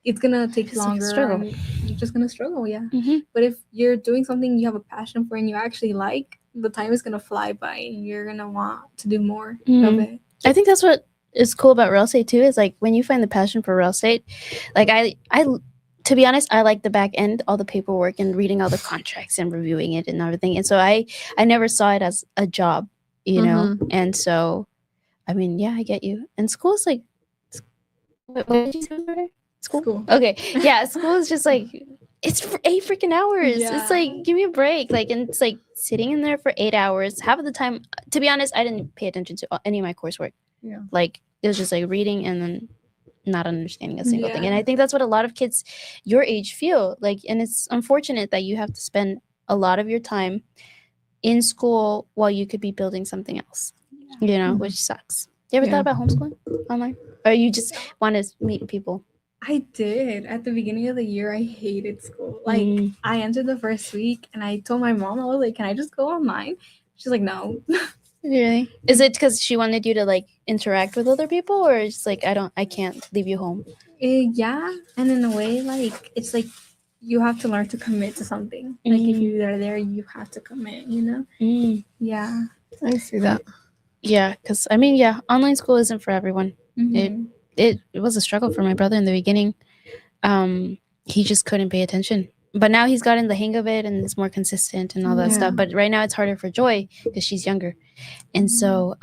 it's gonna take longer. Struggle. You're just gonna struggle, yeah. Mm-hmm. But if you're doing something you have a passion for and you actually like, the time is gonna fly by and you're gonna want to do more of it. I think that's what is cool about real estate too, is like when you find the passion for real estate, like I to be honest, I like the back end, all the paperwork and reading all the contracts and reviewing it and everything. And so I never saw it as a job, you know? And so, I mean, yeah, I get you. And school is like, what did you say? School? Okay. Yeah. School is just like, it's for 8 freaking hours. Yeah. It's like, give me a break. Like, and it's like sitting in there for 8 hours. Half of the time, to be honest, I didn't pay attention to any of my coursework. Yeah. Like, it was just like reading and then not understanding a single thing. And I think that's what a lot of kids your age feel like. And it's unfortunate that you have to spend a lot of your time in school while you could be building something else, you know, which sucks. You ever thought about homeschooling online? Or you just want to meet people? I did. At the beginning of the year, I hated school. Like, I entered the first week and I told my mom, I was like, can I just go online? She's like, no. Really? Is it because she wanted you to like interact with other people, or it's like I can't leave you home? Yeah, and in a way, like it's like you have to learn to commit to something. Like if you are there, you have to commit. You know? Yeah, I see that. Yeah, because I mean, online school isn't for everyone. It was a struggle for my brother in the beginning. He just couldn't pay attention. But now he's gotten the hang of it and is more consistent and all that stuff. But right now it's harder for Joy because she's younger. And so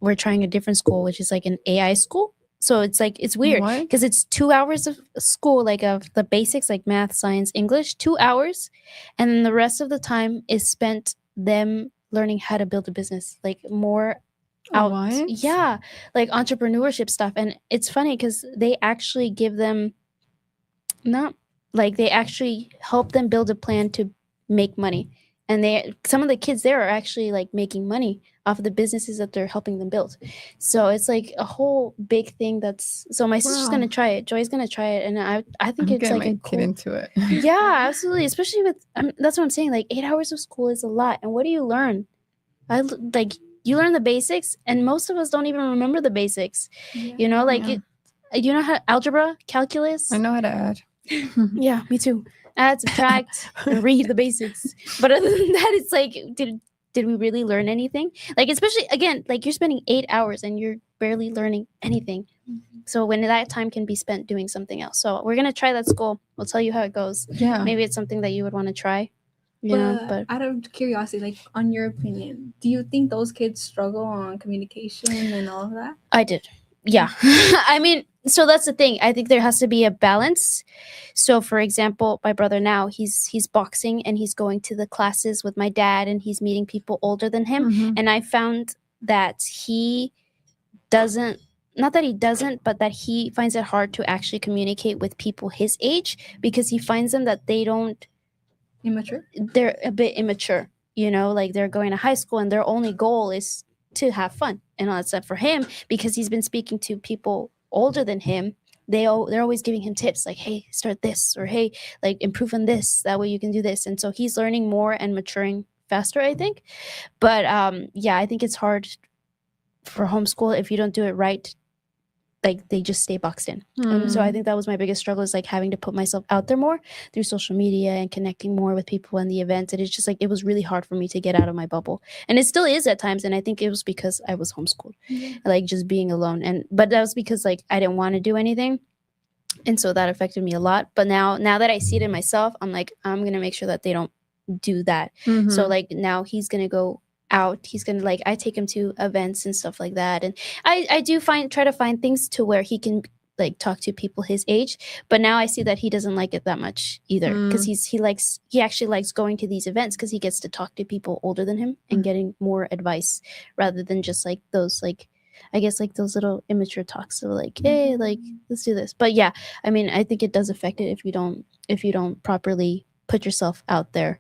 we're trying a different school, which is like an AI school. So it's like, it's weird because it's 2 hours of school, like of the basics, like math, science, English, 2 hours. And then the rest of the time is spent them learning how to build a business, like more out. Yeah, like entrepreneurship stuff. And it's funny because they actually give them not like they actually help them build a plan to make money. And some of the kids there are actually like making money off of the businesses that they're helping them build. So it's like a whole big thing. So my sister's gonna try it. Joy's gonna try it, and I think it's like a kid into it. Yeah, absolutely. Especially with that's what I'm saying. Like 8 hours of school is a lot, and what do you learn? Like you learn the basics, and most of us don't even remember the basics. You know, like you know how algebra, calculus. I know how to add. Yeah, me too. Add, subtract, and read the basics. But other than that, it's like, did we really learn anything? Like, especially again, like you're spending 8 hours and you're barely learning anything. So when that time can be spent doing something else. So we're gonna try that school. We'll tell you how it goes. Yeah. Maybe it's something that you would want to try. But out of curiosity, like on your opinion, do you think those kids struggle on communication and all of that? I did. Yeah. I mean, so that's the thing. I think there has to be a balance. So for example, my brother now, he's boxing and he's going to the classes with my dad and he's meeting people older than him. And I found that he doesn't, not that he doesn't, but that he finds it hard to actually communicate with people his age because he finds them that they're a bit immature, you know, like they're going to high school and their only goal is to have fun and all that stuff. For him, because he's been speaking to people older than him, they're always giving him tips like, hey, start this, or hey, like improve on this, that way you can do this. And so he's learning more and maturing faster, I think. But yeah, I think it's hard for homeschool if you don't do it right. Like they just stay boxed in. And so I think that was my biggest struggle, is like having to put myself out there more through social media and connecting more with people and the events. And it's just like, it was really hard for me to get out of my bubble. And it still is at times. And I think it was because I was homeschooled, like just being alone. But that was because like I didn't want to do anything. And so that affected me a lot. But now that I see it in myself, I'm like, I'm going to make sure that they don't do that. So like now he's going to go out, he's gonna, like, I take him to events and stuff like that, and I do try to find things to where he can like talk to people his age. But now I see that he doesn't like it that much either, because he actually likes going to these events because he gets to talk to people older than him and getting more advice rather than just like those, like, I guess like those little immature talks of like, hey, like let's do this. But yeah, I mean, I think it does affect it if you don't properly put yourself out there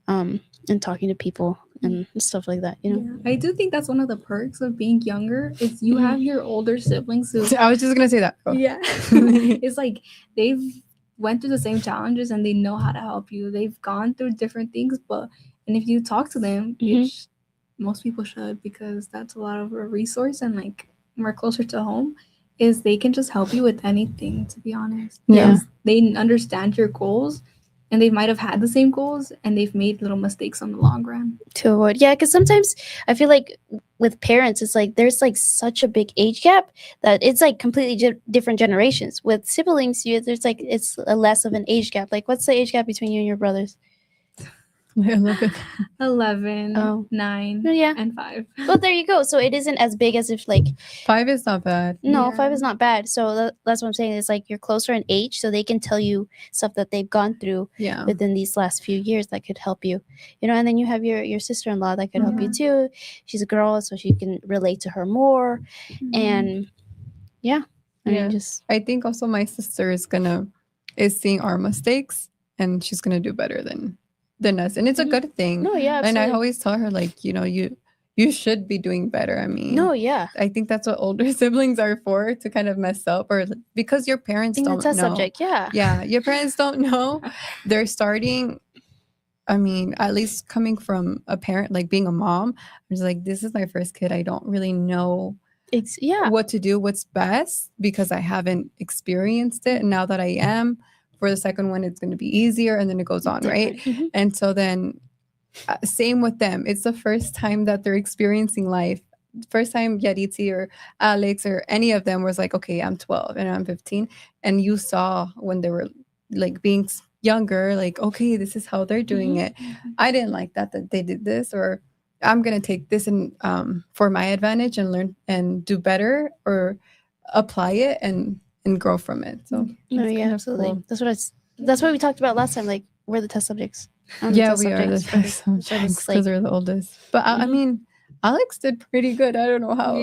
and talking to people and stuff like that, you know. I do think that's one of the perks of being younger, is you have your older siblings who I was just gonna say that. It's like they've went through the same challenges and they know how to help you. They've gone through different things, and if you talk to them, which most people should, because that's a lot of a resource, and like more closer to home, is they can just help you with anything, to be honest. They understand your goals, and they might have had the same goals and they've made little mistakes on the long run. To avoid, because sometimes I feel like with parents, it's like there's like such a big age gap that it's like completely different generations. With siblings, there's like, it's a less of an age gap. Like, what's the age gap between you and your brothers? 11, 9, and 5. Well, there you go. So it isn't as big as if like 5 is not bad. No, 5 is not bad. So that's what I'm saying. It's like you're closer in age, so they can tell you stuff that they've gone through within these last few years that could help you. You know, and then you have your sister-in-law that could help you too. She's a girl, so she can relate to her more. And I mean, I think also my sister is seeing our mistakes, and she's gonna do better than us, and it's a good thing. Absolutely. And I always tell her, like, you know, you should be doing better. I mean, I think that's what older siblings are for, to kind of mess up, or because your parents don't know. Subject, your parents don't know. They're starting. I mean, at least coming from a parent, like being a mom, I was like, this is my first kid. I don't really know what to do, what's best, because I haven't experienced it. And now that I am, for the second one, it's going to be easier, and then it goes on, right? And so then same with them. It's the first time that they're experiencing life. First time Yaritzi or Alex or any of them was like, okay, I'm 12 and I'm 15. And you saw when they were like being younger, like, okay, this is how they're doing it. I didn't like that they did this, or I'm going to take this and for my advantage and learn and do better, or apply it and grow from it. So absolutely. Cool. That's what we talked about last time. Like, we're the test subjects. We are the test subjects because we're the oldest. But I mean, Alex did pretty good. I don't know how.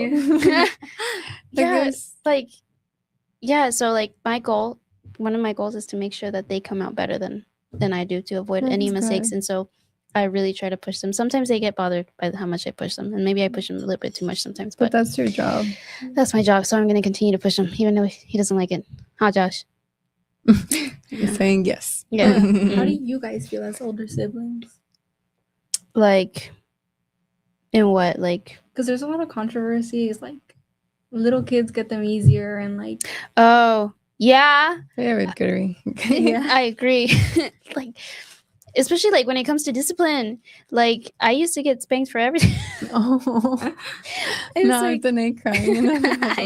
So like my goal one of my goals is to make sure that they come out better than I do, to avoid any That's mistakes. good. And so I really try to push them. Sometimes they get bothered by how much I push them, and maybe I push them a little bit too much sometimes, But but that's your job. that's my job. So I'm going to continue to push him, even though he doesn't like it. Huh, Josh? You're saying yes. Yeah. How do you guys feel as older siblings? Like, in what? Like, Because there's a lot of controversies. Like, little kids get them easier, and like, oh, yeah. Yeah, with Goodery. Yeah. I agree. Like, especially like when it comes to discipline. Like, I used to get spanked for everything. Oh, It's now like- Danae crying. I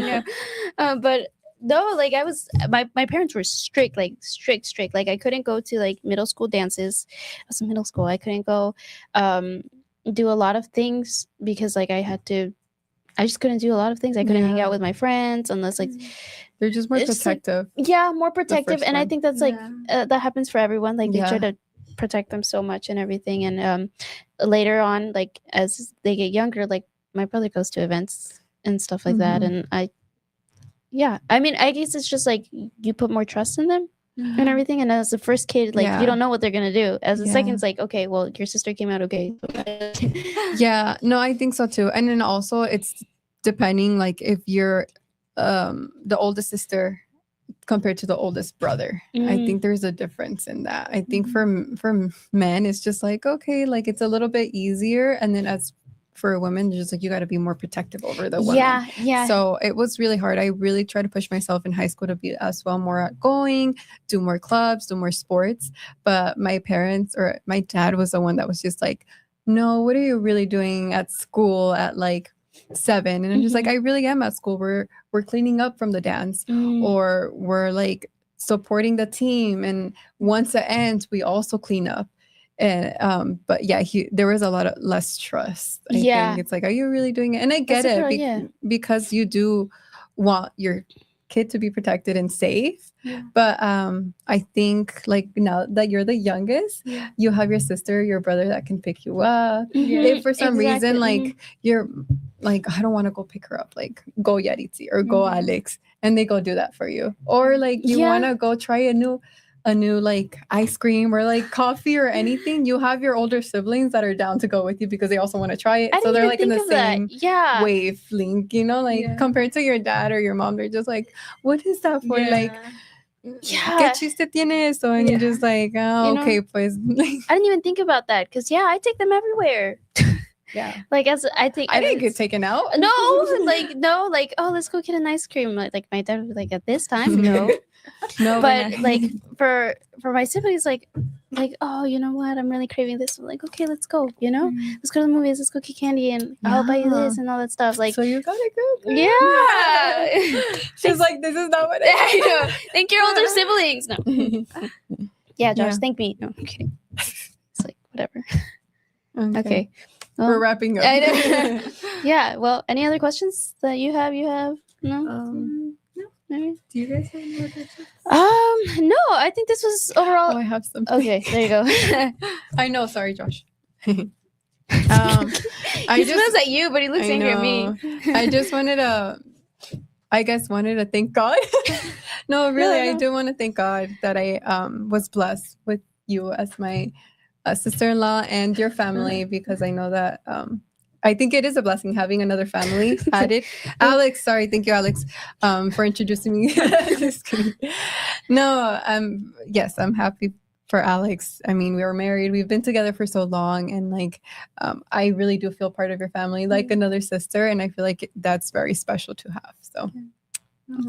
know. But no, like I was, my parents were strict, like strict. Like I couldn't go to like middle school dances. I was in middle school. I couldn't go do a lot of things because like I just couldn't do a lot of things. I couldn't hang Yeah. out with my friends unless like, They're just more It's just like- protective. yeah, more protective. first And I one. think that's like, that happens for everyone. Like they try Yeah. to protect them so much and everything. And later on, like as they get younger, like my brother goes to events and stuff like that. Mhm. And I mean, I guess it's just like you put more trust in them and everything. And as the first kid, like Yeah. you don't know what they're gonna do. As the Yeah. second, it's like, okay, well, your sister came out okay. Yeah, no, I think so too. And then also it's depending like if you're the oldest sister compared to the oldest brother. I Mm. think there's a difference in that. I think for men it's just like okay, like it's a little bit easier, and then as for women, just like you got to be more protective over the women. Yeah. So it was really hard. I really tried to push myself in high school to be as well more outgoing, do more clubs, do more sports. But my parents or my dad was the one that was just like, no, what are you really doing at school at like 7? And I'm just like, I really am at school. We're cleaning up from the dance, Mm. or we're like supporting the team. And once it ends, we also clean up. And but yeah, there was a lot of less trust. I Yeah. think it's like, are you really doing it? And I get That's a it girl, yeah. because you do want your kid to be protected and safe. Yeah. But I think like now that you're the youngest, Yeah. you have your sister, your brother that can pick you up. Mhm. If for some Exactly. reason like Mhm. you're like, I don't want to go pick her up, like go Yaritzi or go Mhm. Alex, and they go do that for you. Or like you Yeah. want to go try a new like ice cream or like coffee or anything, you have your older siblings that are down to go with you because they also want to try it. I So didn't they're even like in think the of that. same Yeah. wavelength, you know, like Yeah. compared to your dad or your mom, they're just like, what is that for? Like, Yeah. ¿qué chiste tiene eso? And you're Yeah. just like, oh, You know? okay, pues. I didn't even think about that because I take them everywhere. Yeah. Like as I think I didn't get taken out. no, like oh, let's go get an ice cream. Like my dad was like, at this time, no. No, But like for my siblings, like oh, you know what? I'm really craving this. I'm like, okay, let's go. You know, let's go to the movies. Let's go get candy, and I'll buy you this and all that stuff. Like, so you got a good girl. yeah. She's like, this is not what I know. Thank your older siblings. No. I Yeah, Josh, Yeah. thank me. No, I'm kidding. It's like whatever. okay. Okay. We're Well, wrapping up. I know. yeah. Well, any other questions that you have? No. No. Maybe? Do you guys have more questions? No. I think this was Oh, overall. I have something. Okay, there you go. I know. Sorry, Josh. He I just smells at you, but he looks I angry at me. know. I just wanted to thank God. No, really, I no. do want to thank God that I was blessed with you as my sister-in-law and your family, because I know that I think it is a blessing having another family added. Alex, sorry, thank you, Alex, for introducing me. Just kidding. No, yes, I'm happy for Alex. I mean, we were married, we've been together for so long, and like I really do feel part of your family, like another sister, and I feel like that's very special to have. So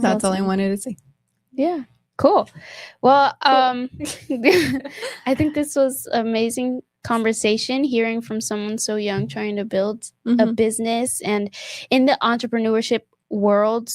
that's all I awesome. wanted to say. Yeah. Cool. Well, I think this was amazing conversation, hearing from someone so young trying to build a Mhm. business and in the entrepreneurship world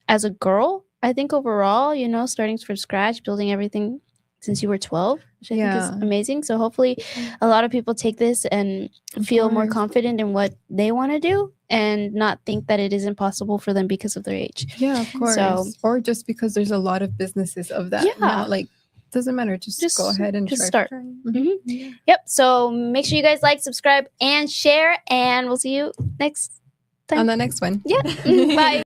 as a girl. I think overall, starting from scratch, building everything since you were 12, which I think Yeah. is amazing. So hopefully a lot of people take this and feel more course. confident in what they want to do and not think that it is impossible for them because of their age. Yeah, of course. So- or just because there's a lot of businesses of that. Yeah. Now, like, doesn't matter. Just go ahead and just try. start. Mhm. Yep. So make sure you guys like, subscribe, and share, and we'll see you next time. On the next one. Yeah. Bye.